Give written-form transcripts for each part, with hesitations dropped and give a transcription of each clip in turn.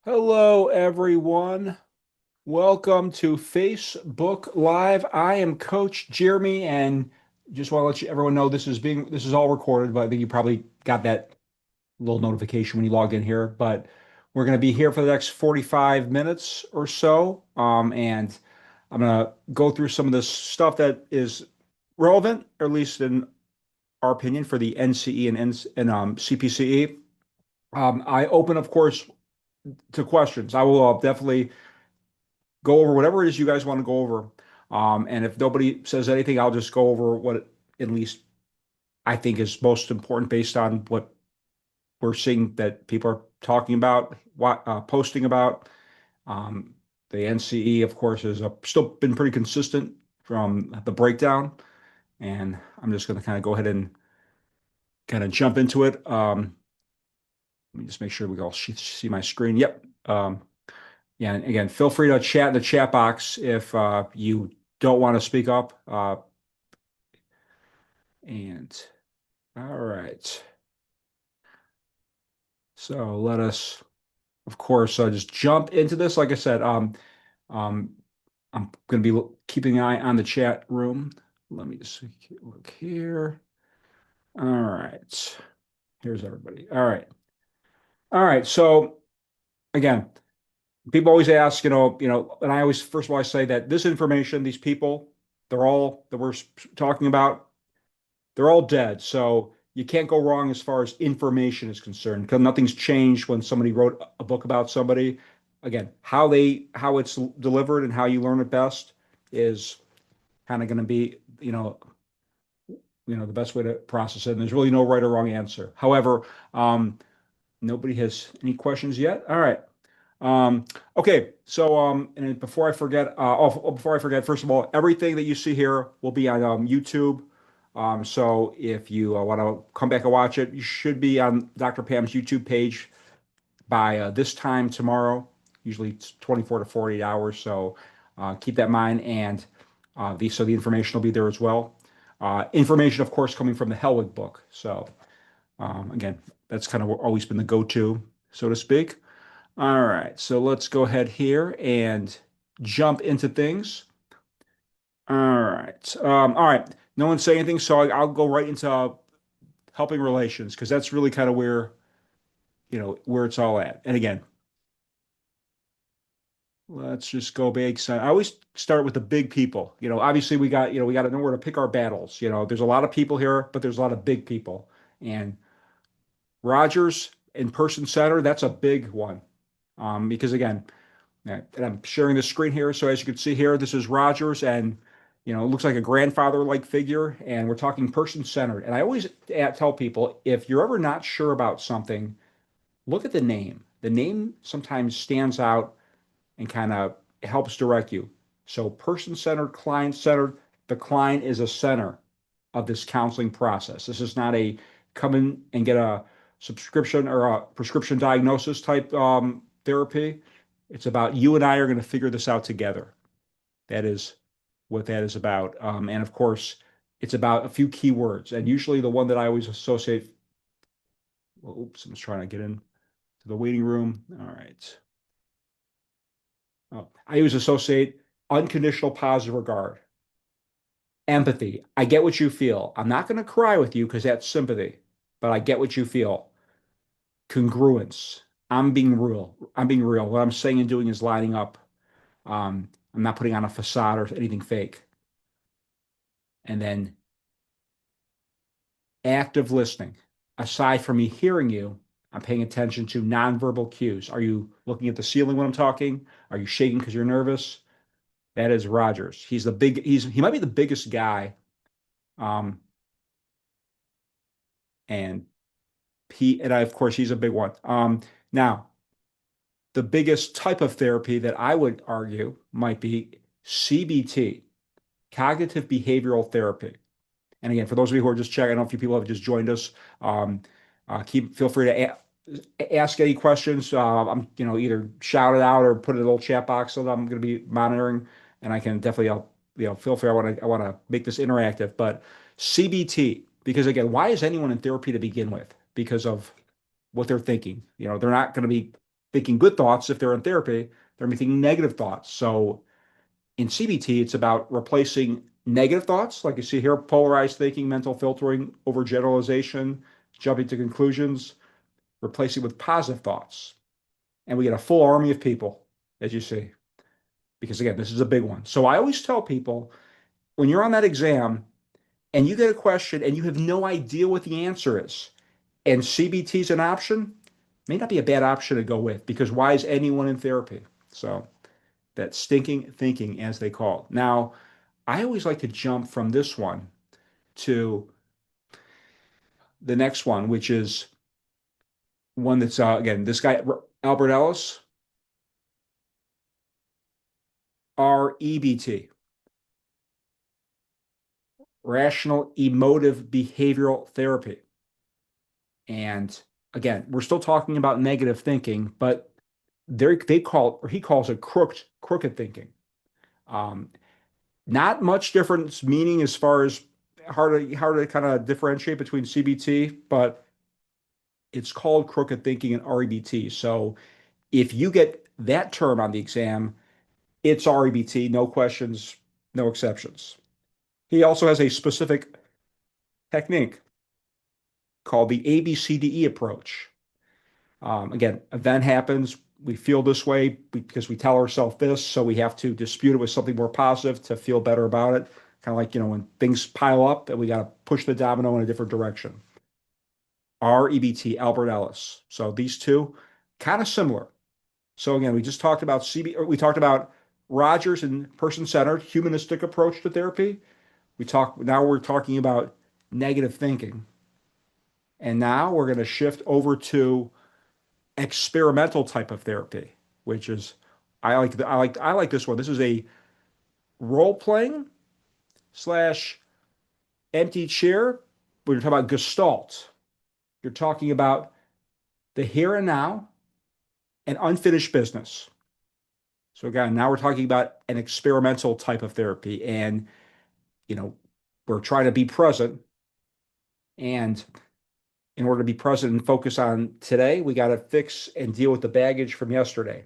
Hello, everyone. Welcome to Facebook Live. I am Coach Jeremy, and just want to let everyone know this is all recorded, but I think you probably got that little notification when you logged in here. But we're going to be here for the next 45 minutes or so, and I'm going to go through some of this stuff that is relevant, or at least in our opinion, for the NCE and CPCE. I open, of course, to questions. I will definitely go over whatever it is you guys want to go over. And if nobody says anything, I'll just go over what at least I think is most important based on what we're seeing that people are talking about, posting about. Um, the NCE, of course, has still been pretty consistent from the breakdown. And I'm just going to kind of go ahead and kind of jump into it. Let me just make sure we all see my screen. Yep. Yeah, and again, feel free to chat in the chat box if you don't want to speak up. And all right. So let us, of course, just jump into this. Like I said, um, I'm going to be keeping an eye on the chat room. Let me just look here. All right. Here's everybody. All right. All right. So again, people always ask, and I always, first of all, I say that this information, these people, they're all that we're talking about, they're all dead. So you can't go wrong as far as information is concerned because nothing's changed when somebody wrote a book about somebody. Again, how it's delivered and how you learn it best is kind of going to be, the best way to process it. And there's really no right or wrong answer. However, nobody has any questions yet. All right. Um, okay, so and before I forget, before I forget, first of all, everything that you see here will be on YouTube. So if you want to come back and watch it, you should be on Dr. Pam's YouTube page by this time tomorrow. Usually it's 24 to 48 hours. So keep that in mind, and the information will be there as well. Information, of course, coming from the Hellwig book. So again, that's kind of always been the go-to, so to speak. All right, so let's go ahead here and jump into things. All right. No one's saying anything, so I'll go right into helping relations because that's really kind of where it's all at. And again, let's just go big. So I always start with the big people. Obviously we got to know where to pick our battles. There's a lot of people here, but there's a lot of big people. And Rogers in person center, that's a big one. Because again, yeah, and I'm sharing the screen here. So as you can see here, this is Rogers, and it looks like a grandfather-like figure, and we're talking person-centered. And I always tell people, if you're ever not sure about something, look at the name. The name sometimes stands out and kind of helps direct you. So person-centered, client-centered. The client is a center of this counseling process. This is not a come in and get a subscription or a prescription diagnosis type therapy. It's about you and I are going to figure this out together. That is what that is about. And of course, it's about a few key words. And usually the one that I always associate, well, oops, I'm just trying to get in to the waiting room. All right. Oh, I always associate unconditional positive regard, empathy. I get what you feel. I'm not going to cry with you because that's sympathy, but I get what you feel. Congruence. I'm being real. I'm being real. What I'm saying and doing is lining up. I'm not putting on a facade or anything fake. And then active listening. Aside from me hearing you, I'm paying attention to nonverbal cues. Are you looking at the ceiling when I'm talking? Are you shaking because you're nervous? That is Rogers. He might be the biggest guy. Um, and of course he's a big one. Now the biggest type of therapy that I would argue might be CBT, cognitive behavioral therapy. And again, for those of you who are just checking, I know a few people have just joined us. Um, feel free to ask any questions. I'm either shout it out or put it in a little chat box so that I'm going to be monitoring, and I can definitely feel free. I want to make this interactive. But CBT, because again, why is anyone in therapy to begin with? Because of what they're thinking. They're not going to be. thinking good thoughts. If they're in therapy, they're thinking negative thoughts. So in CBT, it's about replacing negative thoughts, like you see here, polarized thinking, mental filtering, overgeneralization, jumping to conclusions, replacing with positive thoughts. And we get a full army of people, as you see, because again, this is a big one. So I always tell people when you're on that exam and you get a question and you have no idea what the answer is, and CBT is an option, may not be a bad option to go with because why is anyone in therapy? So that stinking thinking, as they call it. Now, I always like to jump from this one to the next one, which is one that's, again, this guy, Albert Ellis, REBT, Rational Emotive Behavioral Therapy. And again, we're still talking about negative thinking, but they call, or he calls it crooked thinking. Um, Not much difference meaning as far as hard to kind of differentiate between CBT, but it's called crooked thinking and REBT. So if you get that term on the exam, it's REBT, no questions, no exceptions. He also has a specific technique called the ABCDE approach. Again, event happens, we feel this way because we tell ourselves this, so we have to dispute it with something more positive to feel better about it. Kind of like, when things pile up and we got to push the domino in a different direction. REBT, Albert Ellis. So these two, kind of similar. So again, we just talked about we talked about Rogers and person-centered humanistic approach to therapy. Now we're talking about negative thinking. And now we're going to shift over to experimental type of therapy, which is I like this one. This is a role playing slash empty chair. When you're talking about Gestalt, you're talking about the here and now and unfinished business. So again, now we're talking about an experimental type of therapy, and you know we're trying to be present. And in order to be present and focus on today, we got to fix and deal with the baggage from yesterday.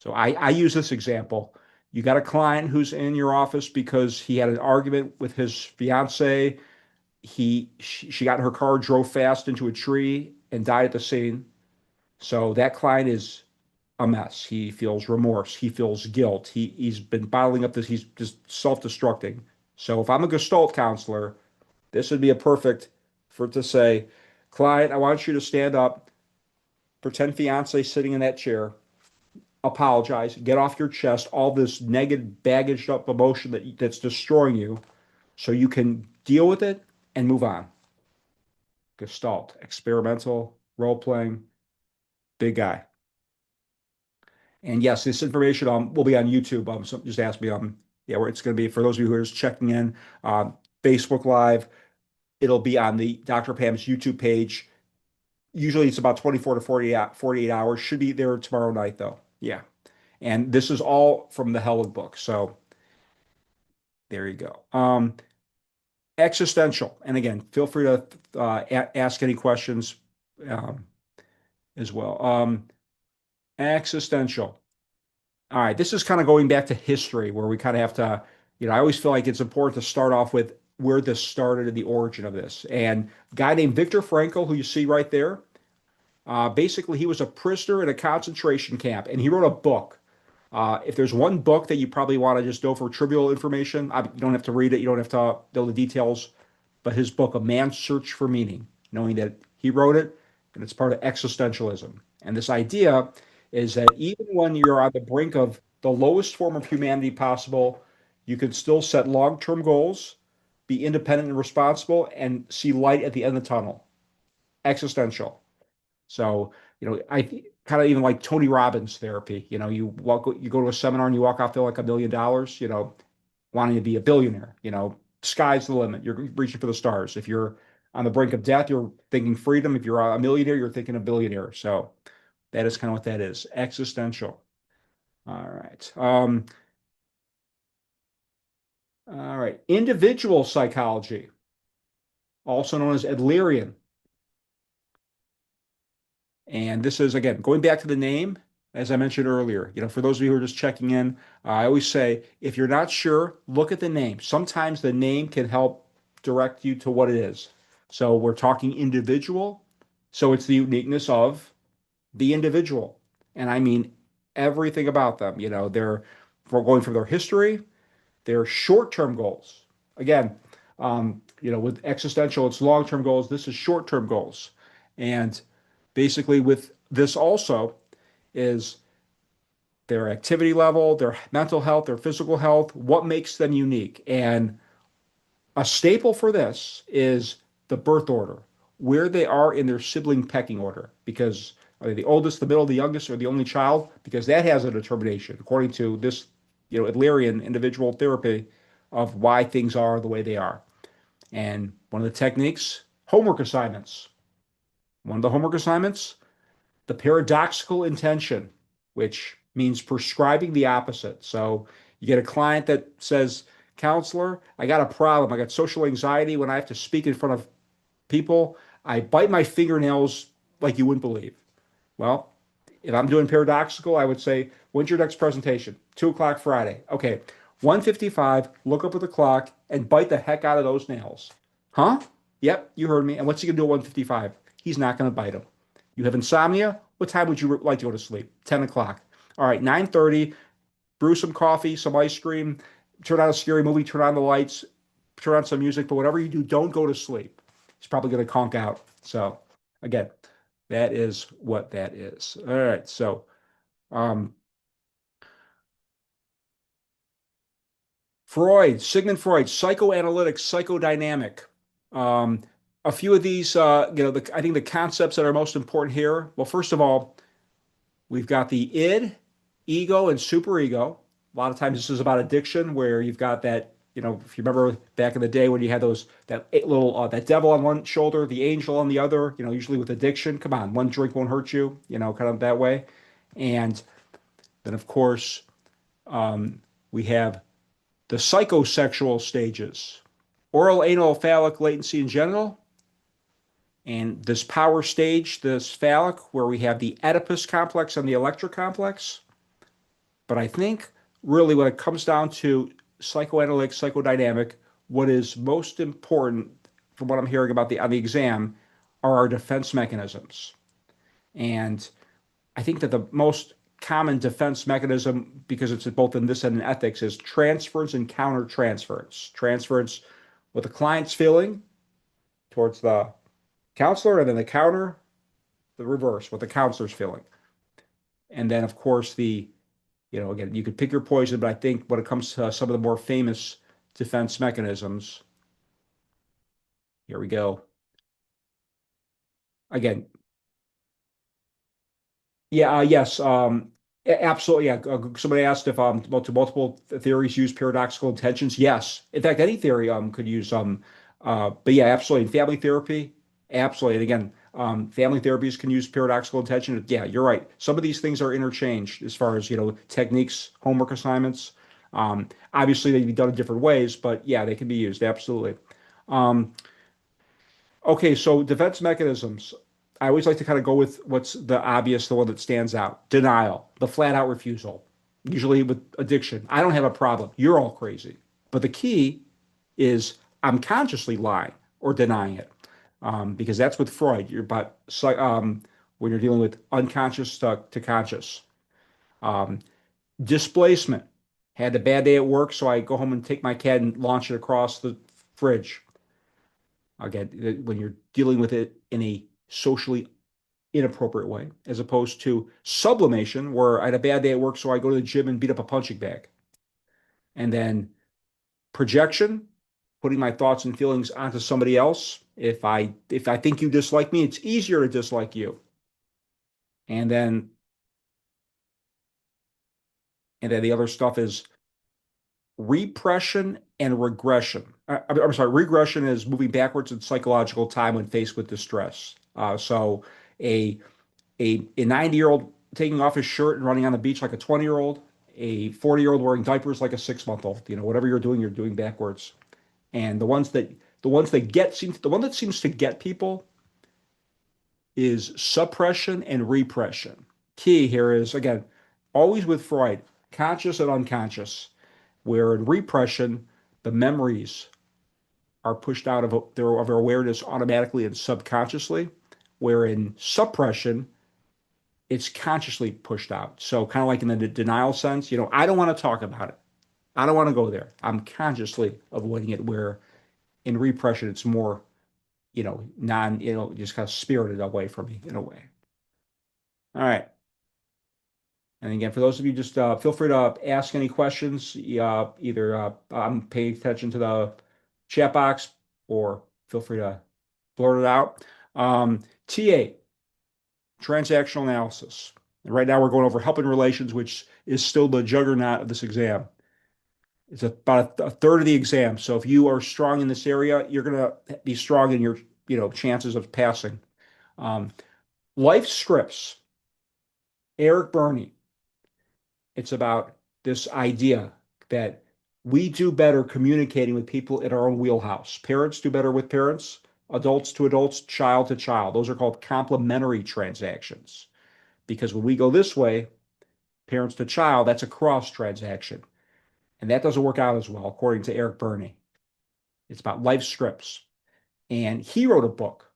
So I use this example. You got a client who's in your office because he had an argument with his fiance. She got in her car, drove fast into a tree, and died at the scene. So that client is a mess. He feels remorse. He feels guilt. He's been bottling up this. He's just self-destructing. So if I'm a Gestalt counselor, this would be a perfect for to say, client, I want you to stand up, pretend fiance sitting in that chair, apologize, get off your chest all this negative, baggaged up emotion that's destroying you, so you can deal with it and move on. Gestalt, experimental, role playing, big guy. And yes, this information will be on YouTube. So just ask me. Yeah, where it's going to be for those of you who are just checking in. Facebook Live. It'll be on the Dr. Pam's YouTube page. Usually it's about 24 to 48 hours. Should be there tomorrow night though. Yeah. And this is all from the Held book. So there you go. Existential. And again, feel free to ask any questions um, as well. Existential. All right, this is kind of going back to history where we kind of have to, I always feel like it's important to start off with where this started and the origin of this. And a guy named Viktor Frankl, who you see right there, basically he was a prisoner in a concentration camp and he wrote a book. If there's one book that you probably want to just know for trivial information, you don't have to read it, you don't have to know the details, but his book, A Man's Search for Meaning, knowing that he wrote it and it's part of existentialism. And this idea is that even when you're on the brink of the lowest form of humanity possible, you can still set long-term goals, be independent and responsible, and see light at the end of the tunnel. Existential. So, I kind of even like Tony Robbins therapy. You go to a seminar and you walk out there like $1 million, wanting to be a billionaire. Sky's the limit. You're reaching for the stars. If you're on the brink of death, you're thinking freedom. If you're a millionaire, you're thinking a billionaire. So that is kind of what that is. Existential. All right. All right. Individual psychology, also known as Adlerian. And this is, again, going back to the name, as I mentioned earlier, for those of you who are just checking in, I always say, if you're not sure, look at the name. Sometimes the name can help direct you to what it is. So we're talking individual. So it's the uniqueness of the individual. And I mean everything about them. We're going from their history, their short-term goals. Again, with existential, it's long-term goals. This is short-term goals. And basically, with this also is their activity level, their mental health, their physical health, what makes them unique. And a staple for this is the birth order, where they are in their sibling pecking order, because are they the oldest, the middle, the youngest, or the only child? Because that has a determination, according to this, Adlerian individual therapy, of why things are the way they are. And one of the techniques, homework assignments. One of the homework assignments, the paradoxical intention, which means prescribing the opposite. So you get a client that says, Counselor, I got a problem. I got social anxiety when I have to speak in front of people. I bite my fingernails like you wouldn't believe. Well, if I'm doing paradoxical, I would say, when's your next presentation? 2 o'clock Friday. Okay, 1:55, look up at the clock and bite the heck out of those nails. Huh? Yep, you heard me. And what's he gonna do at 1:55? He's not gonna bite them. You have insomnia? What time would you like to go to sleep? 10 o'clock. All right, 9:30, brew some coffee, some ice cream, turn on a scary movie, turn on the lights, turn on some music, but whatever you do, don't go to sleep. He's probably going to conk out. So, again, that is what that is. All right. So, um, Sigmund Freud, psychoanalytic, psychodynamic. Um, a few of these, I think the concepts that are most important here. Well, first of all, we've got the id, ego, and superego. A lot of times this is about addiction, where you've got that, if you remember back in the day when you had that devil on one shoulder, the angel on the other, usually with addiction. Come on, one drink won't hurt you, kind of that way. And then, of course, we have the psychosexual stages: oral, anal, phallic, latency, and genital. And this power stage, this phallic, where we have the Oedipus complex and the Electra complex. But I think really when it comes down to psychoanalytic, psychodynamic, what is most important from what I'm hearing about on the exam are our defense mechanisms. And I think that the most common defense mechanism, because it's both in this and in ethics, is transference and countertransference. Transference, what the client's feeling towards the counselor, and then the counter, the reverse, what the counselor's feeling. And then, of course, again, you could pick your poison, but I think when it comes to some of the more famous defense mechanisms, here we go. Again, yeah, yes, absolutely. Yeah, somebody asked if multiple theories use paradoxical intentions. Yes, in fact, any theory could use but yeah, absolutely. In family therapy, absolutely. And again, family therapies can use paradoxical intention. Yeah, you're right. Some of these things are interchanged as far as techniques, homework assignments. Obviously, they can be done in different ways, but yeah, they can be used absolutely. Um, Okay, so defense mechanisms. I always like to kind of go with what's the obvious, the one that stands out. Denial, the flat out refusal. Usually with addiction, I don't have a problem. You're all crazy. But the key is I'm consciously lying or denying it. Because that's with Freud. You're about when you're dealing with unconscious to conscious. Um, Displacement. Had a bad day at work, so I go home and take my cat and launch it across the fridge. Again, when you're dealing with it in a socially inappropriate way, as opposed to sublimation, where I had a bad day at work, so I go to the gym and beat up a punching bag. And then projection, putting my thoughts and feelings onto somebody else. If I think you dislike me, it's easier to dislike you. And then the other stuff is repression and regression. I'm sorry, regression is moving backwards in psychological time when faced with distress. So a 90-year-old taking off his shirt and running on the beach like a 20-year-old, a 40-year-old wearing diapers like a 6-month-old. Whatever you're doing backwards. And the one that seems to get people is suppression and repression. Key here is, again, always with Freud, conscious and unconscious, where in repression, the memories are pushed out of their awareness automatically and subconsciously, where in suppression, it's consciously pushed out. So kind of like in the denial sense, I don't want to talk about it. I don't want to go there. I'm consciously avoiding it, where in repression, it's more, just kind of spirited away from me in a way. All right. And again, for those of you, just feel free to ask any questions. Either I'm paying attention to the chat box, or feel free to blurt it out. TA, transactional analysis. And right now we're going over helping relations, which is still the juggernaut of this exam. It's about a third of the exam. So if you are strong in this area, you're going to be strong in your, chances of passing. Life scripts. Eric Burney. It's about this idea that we do better communicating with people in our own wheelhouse. Parents do better with parents, adults to adults, child to child. Those are called complementary transactions. Because when we go this way, parents to child, that's a cross transaction. And that doesn't work out as well, according to Eric Burney. It's about life scripts. And he wrote a book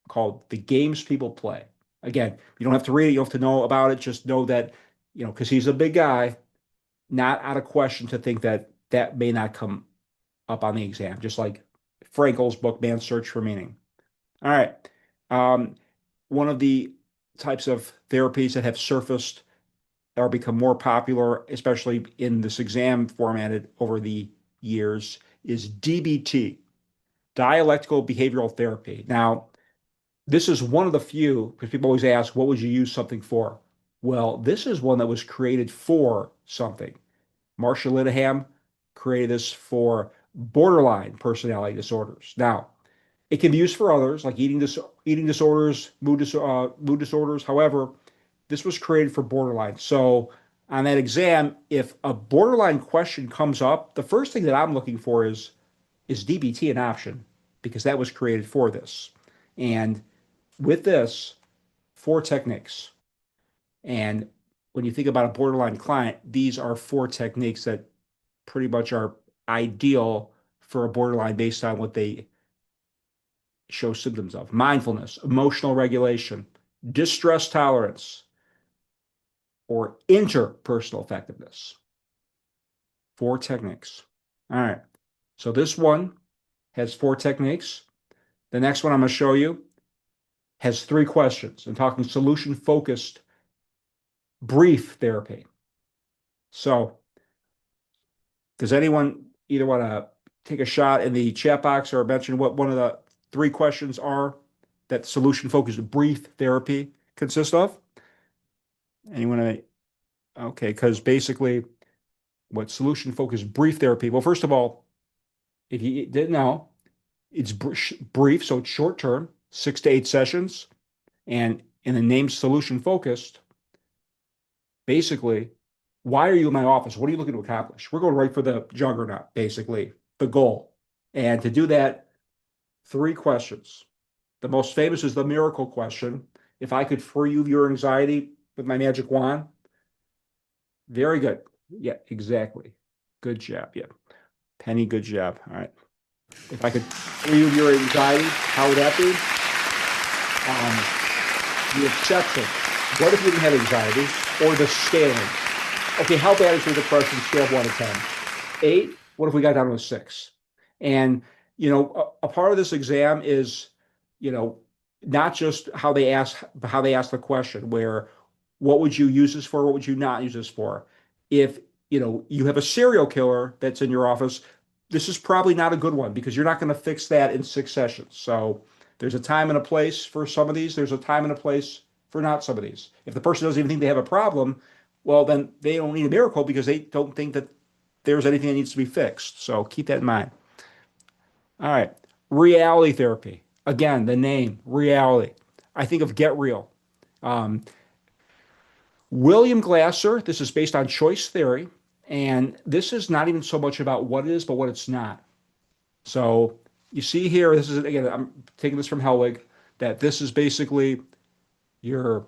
called The Games People Play. Again, you don't have to read it, you don't have to know about it. Just know that, because he's a big guy, not out of question to think that that may not come up on the exam, just like Frankel's book, Man's Search for Meaning. All right. One of the types of therapies that have surfaced or become more popular, especially in this exam formatted over the years, is DBT, dialectical behavioral therapy. Now, this is one of the few, because people always ask, what would you use something for? Well, this is one that was created for something. Marsha Linehan created this for borderline personality disorders. Now, it can be used for others, like eating disorders, mood disorders. However, this was created for borderline. So on that exam, if a borderline question comes up, the first thing that I'm looking for is DBT an option? Because that was created for this. And with this, 4 techniques. And when you think about a borderline client, these are 4 techniques that pretty much are ideal for a borderline based on what they show symptoms of: mindfulness, emotional regulation, distress tolerance, or interpersonal effectiveness. 4 techniques. All right. So this one has 4 techniques. The next one I'm going to show you has 3 questions. I'm talking solution-focused brief therapy. So does anyone either want to take a shot in the chat box or mention what one of the 3 questions are that solution-focused brief therapy consists of? Anyone? Okay, because basically what solution-focused brief therapy, well, first of all, if you didn't know, it's brief, so it's short term, 6 to 8 sessions. And in the name solution-focused, basically, why are you in my office? What are you looking to accomplish? We're going right for the juggernaut, basically, the goal. And to do that, 3 questions. The most famous is the miracle question. If I could free you of your anxiety with my magic wand. Very good. Yeah, exactly. Good job. Yeah. Penny, good job. All right. If I could free you of your anxiety, how would that be? The exception. What if you didn't have anxiety? Or the scaling. Okay, how bad is your depression? Scale of 1 to 10. 8. What if we got down to a 6? And, a part of this exam is, not just how they ask the question, where what would you use this for? What would you not use this for? If, you have a serial killer that's in your office, this is probably not a good one, because you're not going to fix that in 6 sessions. So there's a time and a place for some of these. There's a time and a place for not some of these. If the person doesn't even think they have a problem, well, then they don't need a miracle, because they don't think that there's anything that needs to be fixed. So keep that in mind. All right. Reality therapy. Again, the name, reality. I think of Get Real. William Glasser, this is based on choice theory, and this is not even so much about what it is, but what it's not. So you see here, this is, again, I'm taking this from Helwig, that this is basically You're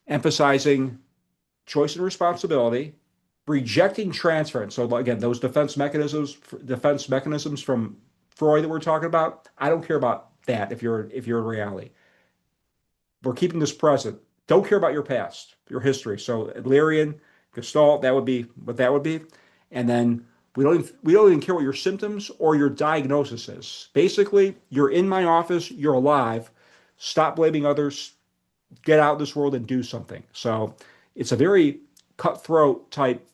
emphasizing choice and responsibility, rejecting transference. So again, those defense mechanisms from Freud that we're talking about, I don't care about that if you're in reality. We're keeping this present. Don't care about your past, your history. So Adlerian, Gestalt, that would be what that would be. And then we don't even care what your symptoms or your diagnosis is. Basically, you're in my office, you're alive. Stop blaming others, get out in this world and do something. So it's a very cutthroat type,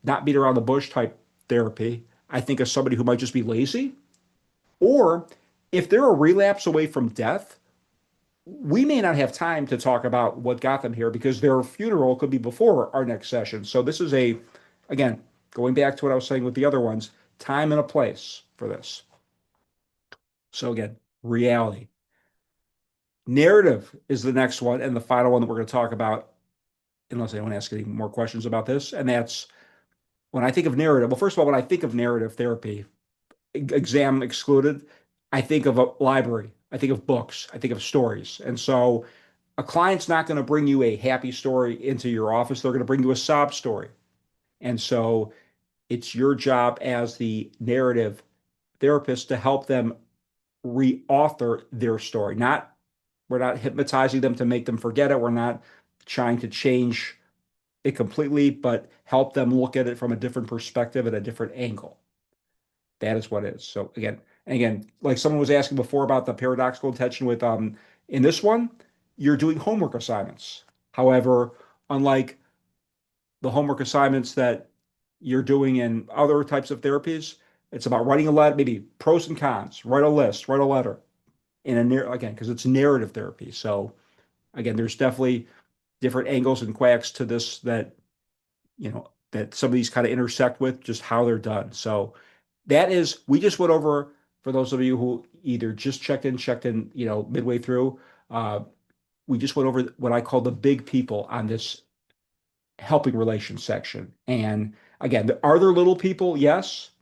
not beat around the bush type therapy. I think of somebody who might just be lazy, or if they're a relapse away from death, we may not have time to talk about what got them here because their funeral could be before our next session. So this is again, going back to what I was saying with the other ones, time and a place for this. So again, reality. Narrative is the next one and the final one that we're going to talk about, unless anyone asks any more questions about this. And that's when I think of narrative. Well, first of all, when I think of narrative therapy, exam excluded, I think of a library, I think of books, I think of stories. And so a client's not going to bring you a happy story into your office, they're going to bring you a sob story. And so it's your job as the narrative therapist to help them reauthor their story. We're not hypnotizing them to make them forget it. We're not trying to change it completely, but help them look at it from a different perspective at a different angle. That is what it is. So again, like someone was asking before about the paradoxical intention with in this one, you're doing homework assignments. However, unlike the homework assignments that you're doing in other types of therapies, it's about writing a letter, maybe pros and cons, write a list, write a letter again, because it's narrative therapy. So again, there's definitely different angles and quacks to this that some of these kind of intersect with just how they're done. So we just went over, for those of you who either just checked in, midway through, uh, we just went over what I call the big people on this helping relations section. And again, are there little people? Yes.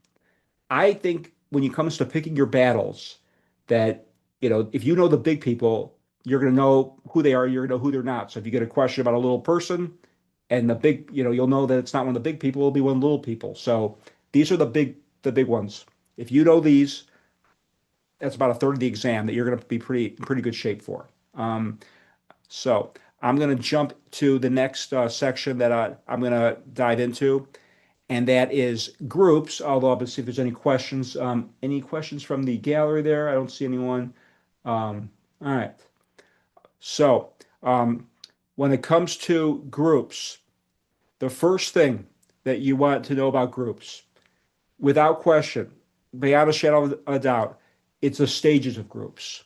I think when it comes to picking your battles, that, if you know the big people, you're going to know who they are, you're going to know who they're not. So if you get a question about a little person and you'll know that it's not one of the big people, it'll be one of the little people. So these are the big ones. If you know these, that's about a third of the exam that you're going to be pretty good shape for. So I'm going to jump to the next section that I'm going to dive into, and that is groups. Although I'll see if there's any questions. Any questions from the gallery there? I don't see anyone. All right. So when it comes to groups, the first thing that you want to know about groups, without question, beyond a shadow of a doubt, it's the stages of groups.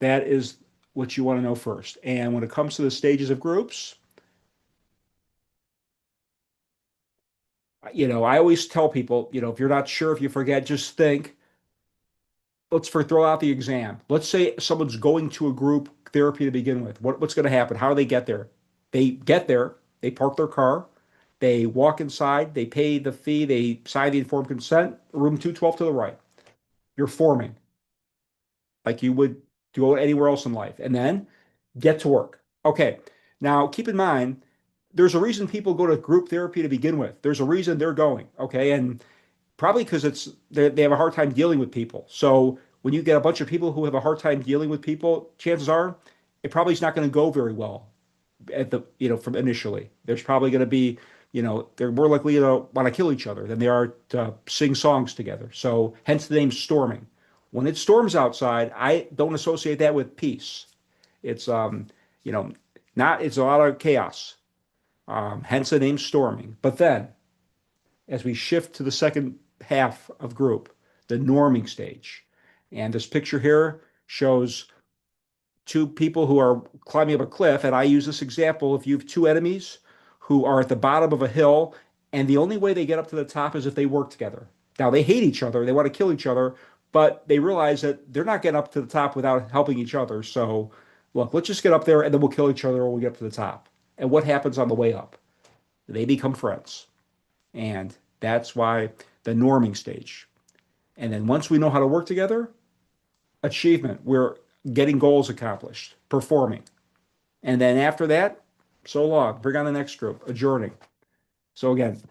That is what you want to know first. And when it comes to the stages of groups, I always tell people, if you're not sure, if you forget, just think, throw out the exam. Let's say someone's going to a group therapy to begin with. What's going to happen? How do they get there? They get there, they park their car, they walk inside, they pay the fee, they sign the informed consent, room 212 to the right. You're forming like you would go anywhere else in life, and then get to work. Okay, now keep in mind, there's a reason people go to group therapy to begin with. There's a reason they're going. Okay, and probably because they have a hard time dealing with people. So when you get a bunch of people who have a hard time dealing with people, chances are it probably is not going to go very well from initially. There's probably going to be, they're more likely to want to kill each other than they are to sing songs together. So hence the name storming. When it storms outside, I don't associate that with peace. It's you know, not it's a lot of chaos. Hence the name storming. But then as we shift to the second half of group, the norming stage. And this picture here shows two people who are climbing up a cliff. And I use this example: if you have two enemies who are at the bottom of a hill, and the only way they get up to the top is if they work together. Now, they hate each other, they want to kill each other, but they realize that they're not getting up to the top without helping each other. So, look, let's just get up there and then we'll kill each other when we get up to the top. And what happens on the way up? They become friends. And that's why the norming stage. And then once we know how to work together, achievement, we're getting goals accomplished, performing. And then after that, so long. Bring on the next group, adjourning. So again,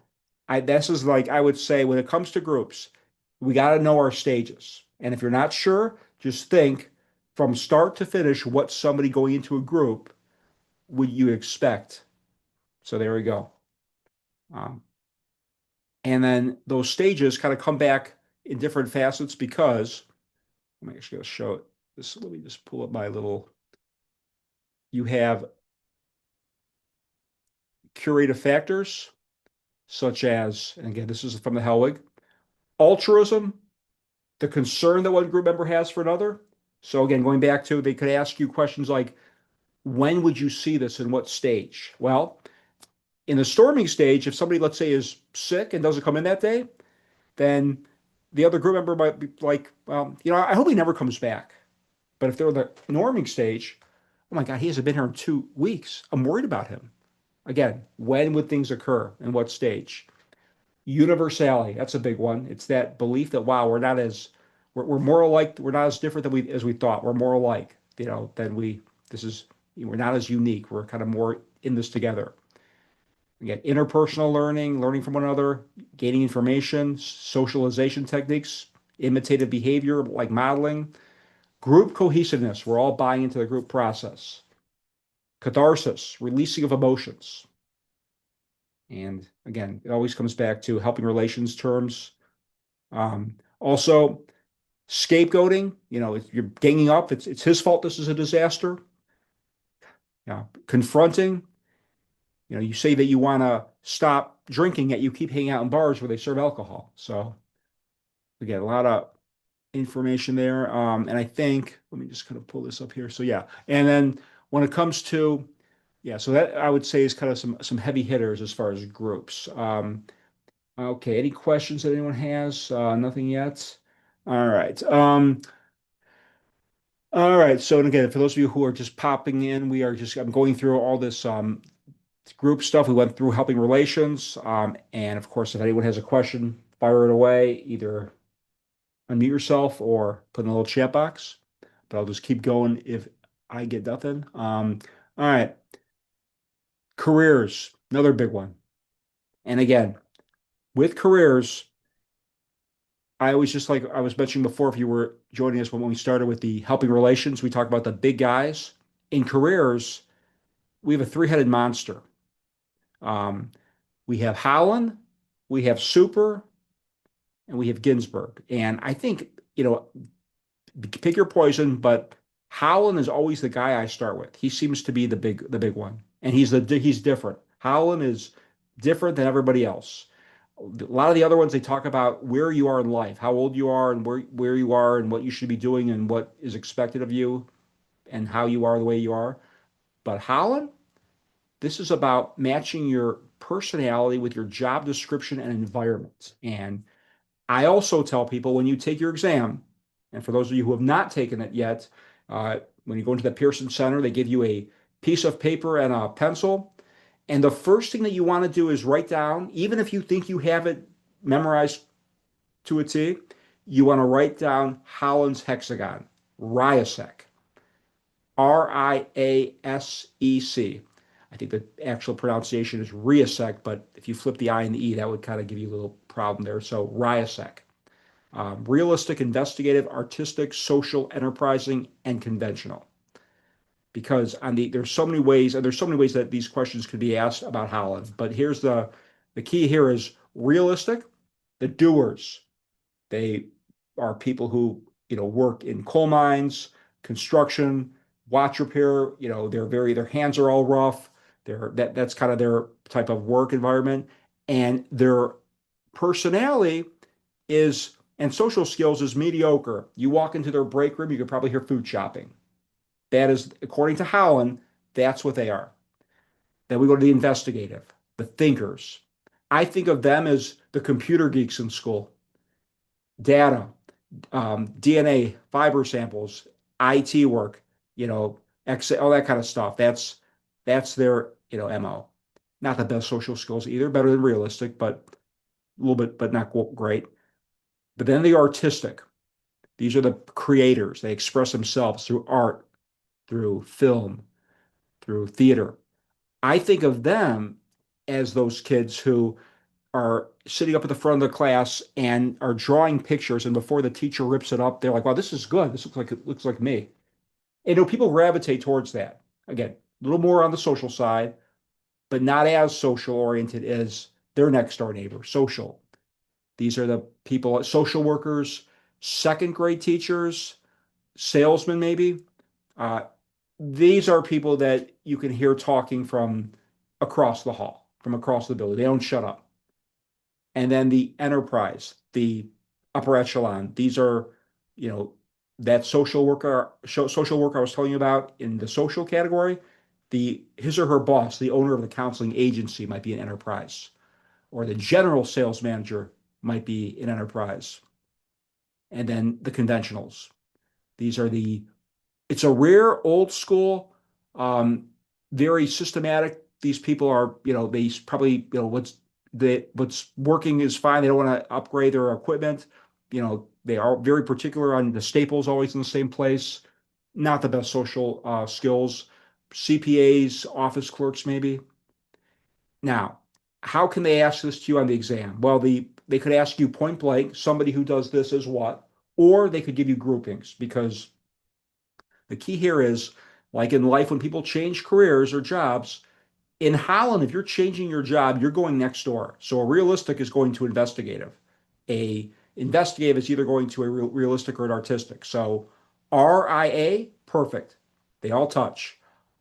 this is like I would say when it comes to groups, we got to know our stages. And if you're not sure, just think from start to finish what somebody going into a group would you expect. So there we go. Um, and then those stages kind of come back in different facets because I'm actually going to show it. This, let me just pull up my little. You have curative factors such as, and again, this is from the Helwig, altruism, the concern that one group member has for another. So again, going back to, they could ask you questions like, when would you see this in what stage? Well, in the storming stage, if somebody, let's say, is sick and doesn't come in that day, then the other group member might be like, well, I hope he never comes back. But if they're in the norming stage, oh my God, he hasn't been here in 2 weeks. I'm worried about him. Again, when would things occur and what stage? Universality, that's a big one. It's that belief that, wow, we're more alike, we're not as different than we thought. We're more alike, than we're not as unique. We're kind of more in this together. Again, interpersonal learning, learning from one another, gaining information, socialization techniques, imitative behavior like modeling, group cohesiveness. We're all buying into the group process. Catharsis, releasing of emotions. And again, it always comes back to helping relations terms. Also, scapegoating. If you're ganging up, it's his fault. This is a disaster. Yeah, confronting. You say that you want to stop drinking, yet you keep hanging out in bars where they serve alcohol. So again, a lot of information there. And I think, let me just kind of pull this up here. So yeah, and then when it comes to, yeah, so that I would say is kind of some heavy hitters as far as groups. Okay, any questions that anyone has? Nothing yet. All right. All right. So and again, for those of you who are just popping in, I'm going through all this group stuff. We went through helping relations. And of course, if anyone has a question, fire it away. Either unmute yourself or put in a little chat box. But I'll just keep going if I get nothing. All right. Careers, another big one. And again, with careers, I always just like I was mentioning before, if you were joining us when we started with the helping relations, we talked about the big guys. In careers, we have a three-headed monster. Um, we have Howland, we have Super, and we have Ginsburg. And I think, pick your poison, but Howland is always the guy I start with. He seems to be the big one, and he's different. Howland is different than everybody else. A lot of the other ones they talk about where you are in life, how old you are, and where you are, and what you should be doing, and what is expected of you, and how you are the way you are. But Howland, this is about matching your personality with your job description and environment. And I also tell people when you take your exam, and for those of you who have not taken it yet, when you go into the Pearson Center, they give you a piece of paper and a pencil. And the first thing that you want to do is write down, even if you think you have it memorized to a T, you want to write down Holland's hexagon, RIASEC, RIASEC. I think the actual pronunciation is RIASEC, but if you flip the I and the E, that would kind of give you a little problem there. So RIASEC. Realistic, investigative, artistic, social, enterprising, and conventional. Because there's so many ways, and there's so many ways that these questions could be asked about Holland. But here's the key here is realistic. The doers, they are people who work in coal mines, construction, watch repair. Their hands are all rough. That's kind of their type of work environment, and their personality is and social skills is mediocre. You walk into their break room, you could probably hear food shopping. That is, according to Howland, that's what they are. Then we go to the investigative, the thinkers. I think of them as the computer geeks in school. Data, DNA, fiber samples, IT work, Excel, all that kind of stuff. That's their MO. Not the best social skills either, better than realistic, but a little bit, but not great. But then the artistic. These are the creators. They express themselves through art, through film, through theater. I think of them as those kids who are sitting up at the front of the class and are drawing pictures, and before the teacher rips it up, they're like, "Wow, this is good. This looks like me." And people gravitate towards that. Again, a little more on the social side, but not as social oriented as their next door neighbor. Social. These are the people, social workers, second grade teachers, salesmen, maybe. Uh, these are people that you can hear talking from across the hall, from across the building. They don't shut up. And then the enterprise, the upper echelon. These are, you know, that social worker I was telling you about in the social category. The his or her boss, the owner of the counseling agency, might be an enterprise, or the general sales manager might be an enterprise. And then the conventionals. These are the It's a rare old school, um, very systematic. These people are, they probably, what's working is fine. They don't want to upgrade their equipment. They are very particular on the staples always in the same place. Not the best social skills. CPAs, office clerks, maybe. Now, how can they ask this to you on the exam? Well, they could ask you point blank, somebody who does this is what, or they could give you groupings because the key here is, like in life, when people change careers or jobs, in Holland, if you're changing your job, you're going next door. So a realistic is going to investigative. A investigative is either going to a realistic or an artistic. So RIA, perfect. They all touch.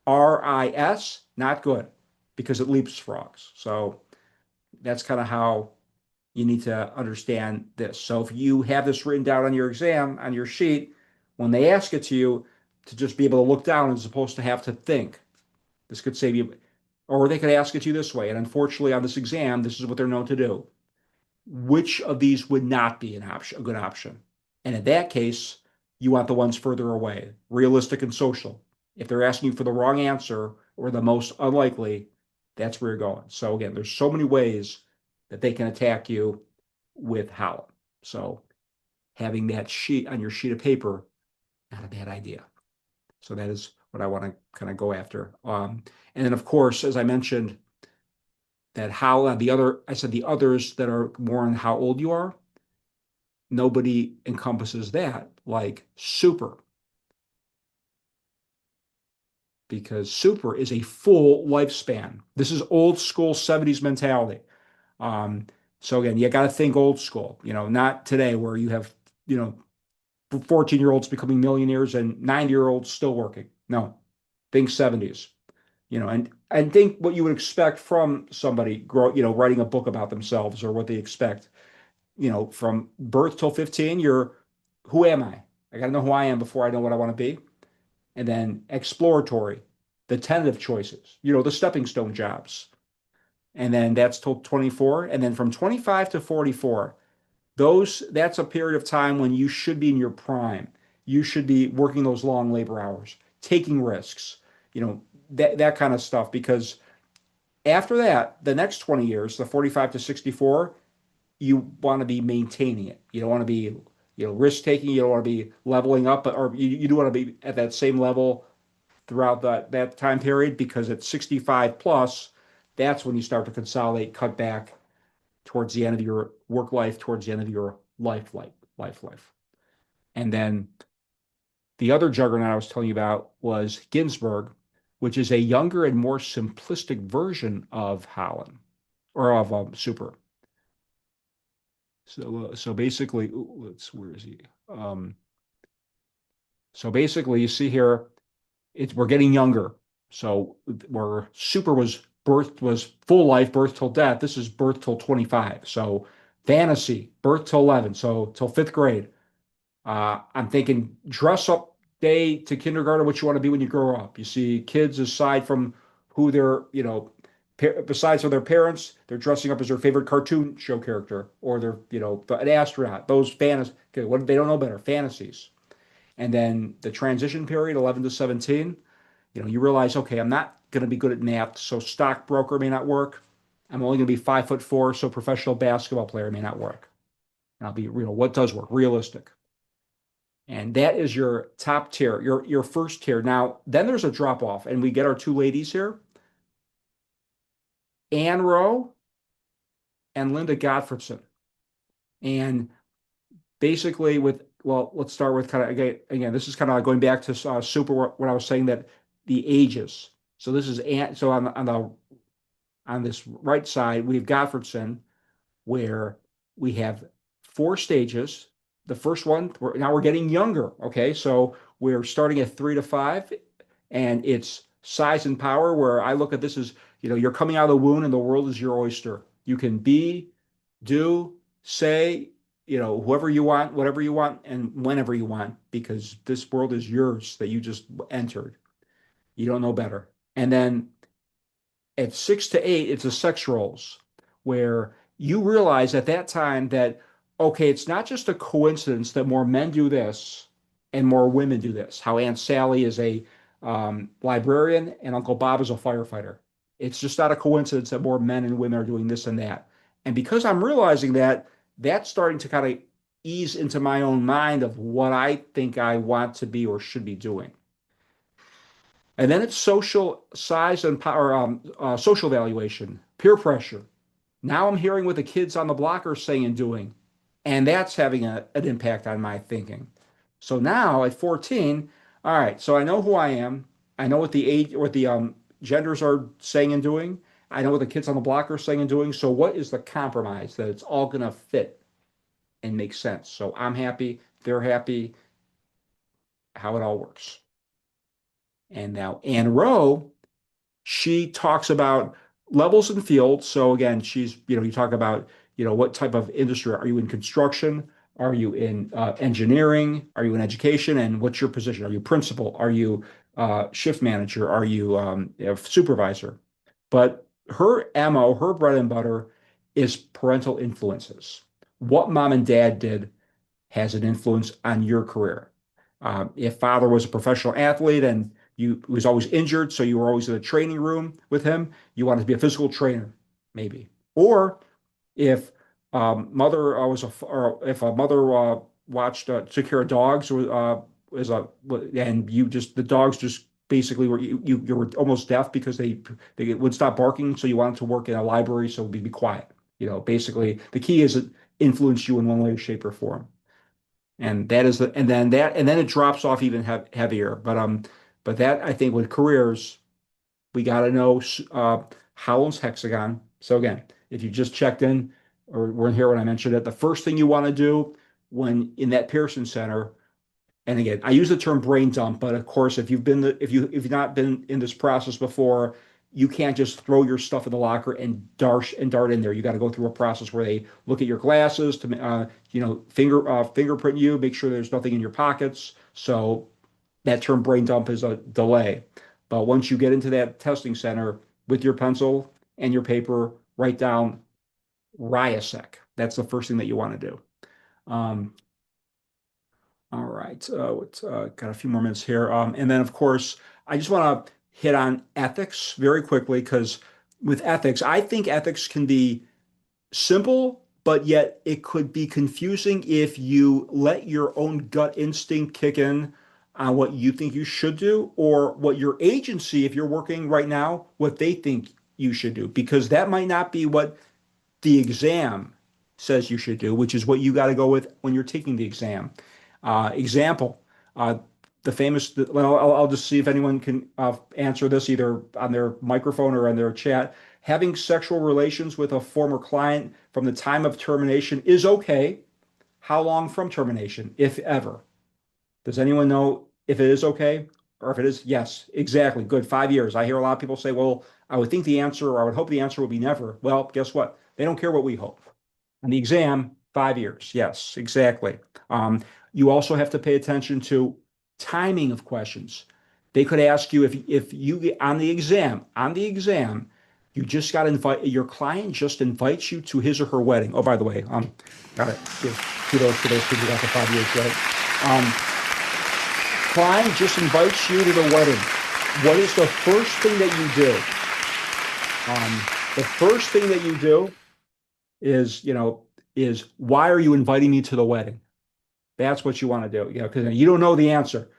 RIS, not good because it leaps frogs. So that's kind of how you need to understand this. So if you have this written down on your exam, on your sheet, when they ask it to you, to just be able to look down as opposed to have to think. This could save you, or they could ask it to you this way. And unfortunately, on this exam, this is what they're known to do. Which of these would not be a good option? And in that case, you want the ones further away, realistic and social. If they're asking you for the wrong answer or the most unlikely, that's where you're going. So again, there's so many ways that they can attack you with Howell. So having that sheet on your sheet of paper, not a bad idea. So that is what I want to kind of go after. And then, of course, as I mentioned, that how I said the others that are more on how old you are, nobody encompasses that like super, because super is a full lifespan. This is old school 70s mentality. Um, so again, you got to think old school, not today where you have, you know, 14-year-olds becoming millionaires and 90-year-olds still working. No, think 70s, and think what you would expect from somebody writing a book about themselves or what they expect, from birth till 15, who am I? I got to know who I am before I know what I want to be. And then exploratory, the tentative choices, the stepping stone jobs. And then that's till 24. And then from 25 to 44, that's a period of time when you should be in your prime. You should be working those long labor hours, taking risks, that kind of stuff. Because after that, the next 20 years, the 45 to 64, you want to be maintaining it. You don't want to be, risk taking. You don't want to be leveling up, or you do want to be at that same level throughout that time period, because at 65 plus, that's when you start to consolidate, cut back towards the end of your work life, towards the end of your life. And then the other juggernaut I was telling you about was Ginsburg, which is a younger and more simplistic version of Holland or of Super. So basically, where is he? Um, so basically, you see here, we're getting younger. So where Super was full life, birth till death. This is birth till 25. So fantasy, birth till 11. So till fifth grade. I'm thinking dress up day to kindergarten, what you want to be when you grow up. You see kids, aside from who they're, besides for their parents, they're dressing up as their favorite cartoon show character, or they're, an astronaut. Those fantasies, okay, what they don't know better, fantasies. And then the transition period, 11 to 17, you realize, okay, I'm not going to be good at math, so stockbroker may not work. I'm only going to be 5'4", so professional basketball player may not work. And I'll be, what does work? Realistic. And that is your top tier, your first tier. Now, then there's a drop off, and we get our two ladies here, Ann Rowe and Linda Gottfredson. And basically, well, let's start with kind of again, this is kind of going back to super what I was saying that the ages. So this is so on this right side, we have Gottfredson, where we have four stages. The first one, now we're getting younger. Okay, so we're starting at 3 to 5, and it's size and power. Where I look at this as, you're coming out of the womb, and the world is your oyster. You can be, do, say, whoever you want, whatever you want, and whenever you want, because this world is yours that you just entered. You don't know better. And then at 6 to 8, it's the sex roles, where you realize at that time that, okay, it's not just a coincidence that more men do this and more women do this. How Aunt Sally is a librarian and Uncle Bob is a firefighter. It's just not a coincidence that more men and women are doing this and that. And because I'm realizing that, that's starting to kind of ease into my own mind of what I think I want to be or should be doing. And then it's social size and power, social valuation, peer pressure. Now I'm hearing what the kids on the block are saying and doing, and that's having an impact on my thinking. So now at 14, all right, so I know who I am. I know what the age, what the genders are saying and doing. I know what the kids on the block are saying and doing. So what is the compromise that it's all going to fit and make sense? So I'm happy, they're happy, how it all works. And now Ann Rowe, she talks about levels and fields. So again, you talk about, what type of industry are you in? Construction? Are you in engineering? Are you in education? And what's your position? Are you principal? Are you shift manager? Are you supervisor? But her MO, her bread and butter is parental influences. What mom and dad did has an influence on your career. If father was a professional athlete and you was always injured, so you were always in a training room with him, you wanted to be a physical trainer, maybe. Or if mother was or if a mother watched took care of dogs as a and the dogs just basically you were almost deaf because they would stop barking, so you wanted to work in a library, so be quiet. Basically the key is it influenced you in one way, shape, or form. And that is and then it drops off even heavier. But that, I think, with careers, we got to know Howland's hexagon. So again, if you just checked in or weren't here when I mentioned it, the first thing you want to do when in that Pearson Center, and again, I use the term brain dump, but of course, if you've not been in this process before, you can't just throw your stuff in the locker and dart in there. You got to go through a process where they look at your glasses to fingerprint you, make sure there's nothing in your pockets. So that term brain dump is a delay. But once you get into that testing center with your pencil and your paper, write down RIASEC. That's the first thing that you want to do. All right, got a few more minutes here. And then, of course, I just want to hit on ethics very quickly because with ethics, I think ethics can be simple, but yet it could be confusing if you let your own gut instinct kick in on what you think you should do or what your agency, if you're working right now, what they think you should do, because that might not be what the exam says you should do, which is what you got to go with when you're taking the exam. Example, the famous, well, I'll just see if anyone can answer this either on their microphone or on their chat. Having sexual relations with a former client from the time of termination is okay. How long from termination, if ever? Does anyone know if it is okay? Or if it is, yes, exactly. Good. 5 years. I hear a lot of people say, well, I would think the answer, or I would hope the answer would be never. Well, guess what? They don't care what we hope. On the exam, 5 years. Yes, exactly. You also have to pay attention to timing of questions. They could ask you if you get on the exam, you just got to invite your client just invites you to his or her wedding. Oh, by the way, got to give kudos to those people who got the 5 years, right? Client just invites you to the wedding. What is the first thing that you do? The first thing that you do is why are you inviting me to the wedding? That's what you want to do, because you don't know the answer.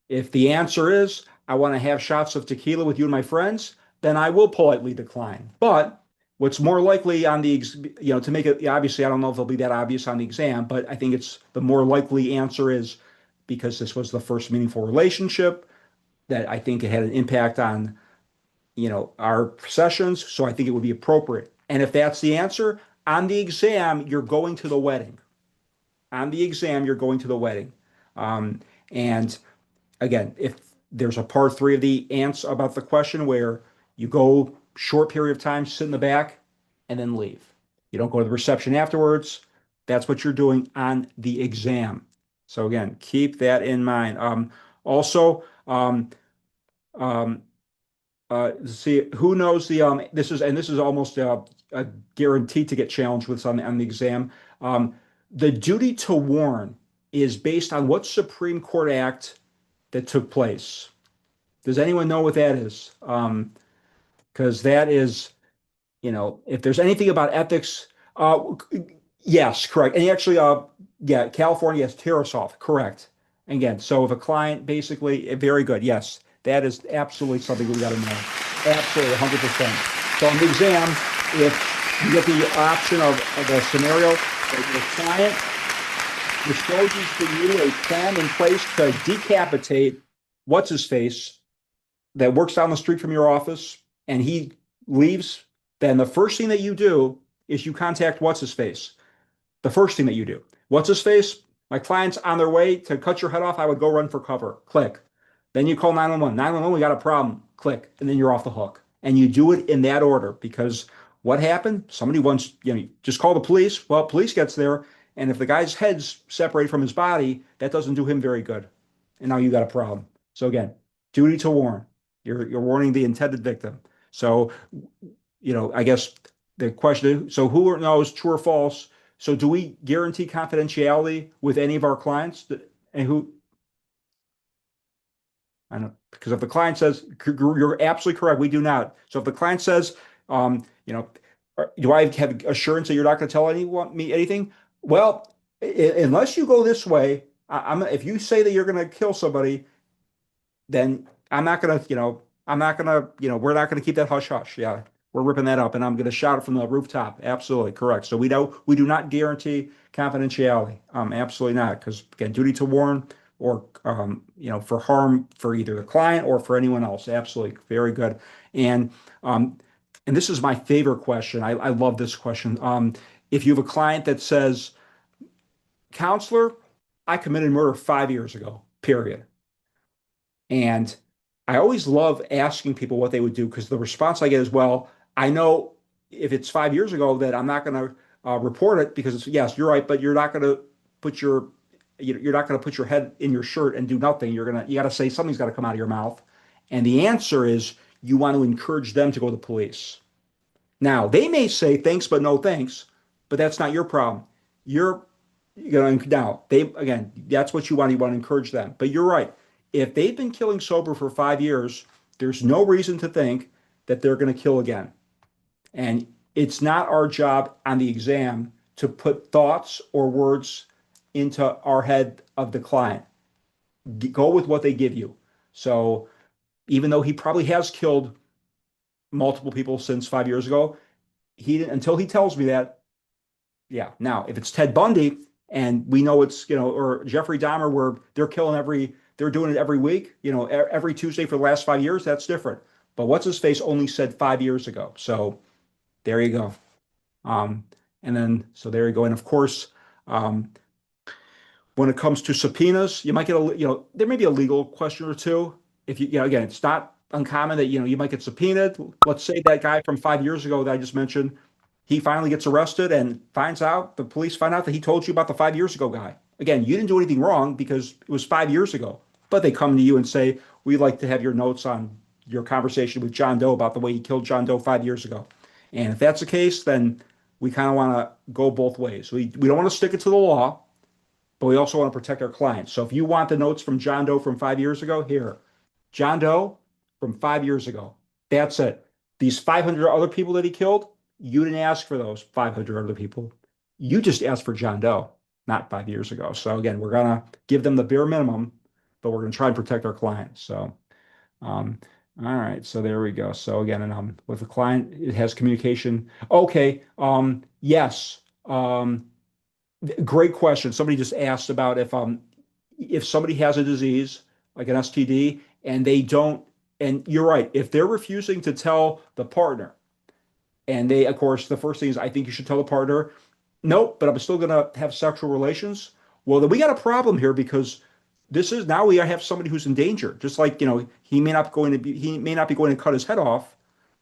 If the answer is, I want to have shots of tequila with you and my friends, then I will politely decline. But what's more likely on to make it, obviously, I don't know if it'll be that obvious on the exam, but I think it's the more likely answer is because this was the first meaningful relationship that I think it had an impact on, our sessions. So I think it would be appropriate. And if that's the answer, on the exam, you're going to the wedding. On the exam, you're going to the wedding. And again, if there's a part three of the answer about the question where you go short period of time, sit in the back, and then leave. You don't go to the reception afterwards. That's what you're doing on the exam. So again, keep that in mind. Also, um, see who knows this is almost a guaranteed to get challenged with on the exam. The duty to warn is based on what Supreme Court act that took place. Does anyone know what that is? Because that is, if there's anything about ethics, yes, correct. And actually, yeah, California has Tarasoff, correct. Again, so if a client basically, very good, yes, that is absolutely something we got to know. Absolutely, 100%. So on the exam, if you get the option of a scenario that your client discloses to you a plan in place to decapitate what's his face that works down the street from your office and he leaves, then the first thing that you do is you contact what's his face. The first thing that you do. What's his face? My client's on their way to cut your head off. I would go run for cover. Click. Then you call 911. 911, we got a problem. Click. And then you're off the hook. And you do it in that order because what happened? Somebody wants, just call the police. Well, police gets there. And if the guy's head's separated from his body, that doesn't do him very good. And now you got a problem. So again, duty to warn. You're warning the intended victim. So, I guess the question is, so who knows true or false? So do we guarantee confidentiality with any of our clients? And who, I know, because if the client says, you're absolutely correct, we do not. So if the client says, um, you know, do I have assurance that you're not going to tell me anything? Well, unless you go this way, if you say that you're going to kill somebody, then I'm not gonna, I'm not gonna, we're not gonna keep that hush hush. Yeah, we're ripping that up, and I'm gonna shout it from the rooftop. Absolutely correct. So we do not guarantee confidentiality. Absolutely not, because again, duty to warn or for harm for either the client or for anyone else. Absolutely, very good. And um, and this is my favorite question. I love this question. If you have a client that says, "Counselor, I committed murder 5 years ago. Period." And I always love asking people what they would do because the response I get is, well, I know if it's 5 years ago that I'm not going to report it because it's, yes, you're right, but you're not going to put your you're not going to put your head in your shirt and do nothing. You got to say something's got to come out of your mouth. And the answer is you want to encourage them to go to the police. Now, they may say thanks, but no thanks, but that's not your problem. You're going to, now, again, that's what you want. You want to encourage them. But you're right. If they've been killing sober for 5 years, there's no reason to think that they're going to kill again. And it's not our job on the exam to put thoughts or words into our head of the client. Go with what they give you. So even though he probably has killed multiple people since 5 years ago, until he tells me that, yeah. Now, if it's Ted Bundy and we know it's, or Jeffrey Dahmer where they're doing it every week, every Tuesday for the last 5 years, that's different. But what's his face only said 5 years ago. So there you go. Um, and then, so there you go. And of course, um, when it comes to subpoenas, you might get there may be a legal question or two. If again, it's not uncommon that, you might get subpoenaed. Let's say that guy from 5 years ago that I just mentioned, he finally gets arrested and the police find out that he told you about the 5 years ago guy. Again, you didn't do anything wrong because it was 5 years ago, but they come to you and say, we'd like to have your notes on your conversation with John Doe about the way he killed John Doe 5 years ago. And if that's the case, then we kind of want to go both ways. We don't want to stick it to the law, but we also want to protect our clients. So if you want the notes from John Doe from 5 years ago, here, John Doe from 5 years ago. That's it. These 500 other people that he killed, you didn't ask for those 500 other people. You just asked for John Doe. not 5 years ago. So again, we're gonna give them the bare minimum, but we're gonna try and protect our clients. So um, all right, so there we go. So again, and with the client, it has communication. Okay, yes. Great question. Somebody just asked about if somebody has a disease like an STD and they don't, and you're right, if they're refusing to tell the partner, and they, of course, the first thing is, I think you should tell the partner, nope, but I'm still going to have sexual relations. Well, then we got a problem here because this is now we have somebody who's in danger. Just like, he may not be going to cut his head off,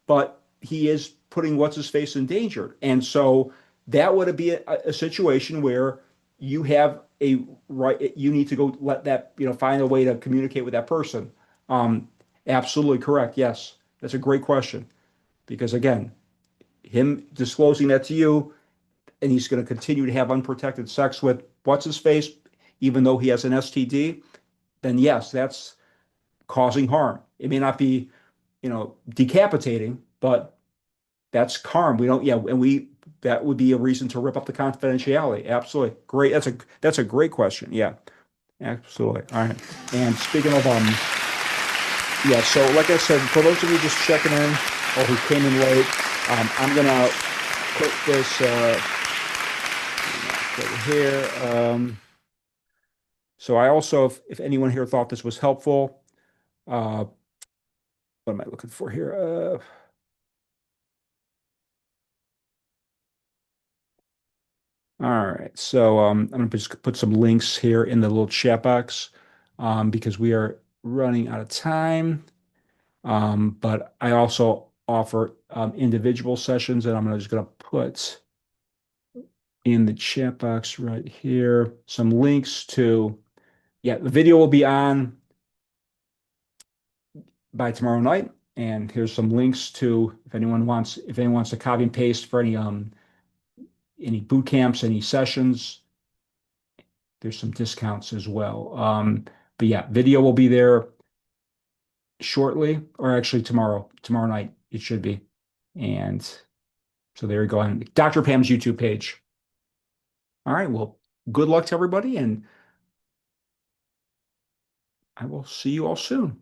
but he is putting what's his face in danger. And so that would be a situation where you have a right, you need to go let that, find a way to communicate with that person. Um, Absolutely correct. Yes, that's a great question because again, him disclosing that to you, and he's going to continue to have unprotected sex with what's his face, even though he has an STD, then yes, that's causing harm. It may not be, decapitating, but that's harm. We don't, yeah, and we that would be a reason to rip up the confidentiality. Absolutely. Great. That's a great question. Yeah, absolutely. All right. And speaking of yeah, so like I said, for those of you just checking in or who came in late, I'm gonna put this over here. So I also, if anyone here thought this was helpful, what am I looking for here? All right, so I'm gonna just put some links here in the little chat box because we are running out of time. But I also offer individual sessions, and I'm just gonna put in the chat box right here some links to, yeah, the video will be on by tomorrow night. And here's some links to if anyone wants to copy and paste for any boot camps, any sessions, there's some discounts as well. But yeah, video will be there shortly, or actually tomorrow night it should be. And so there you go on Dr. Pam's YouTube page. All right, well, good luck to everybody, and I will see you all soon.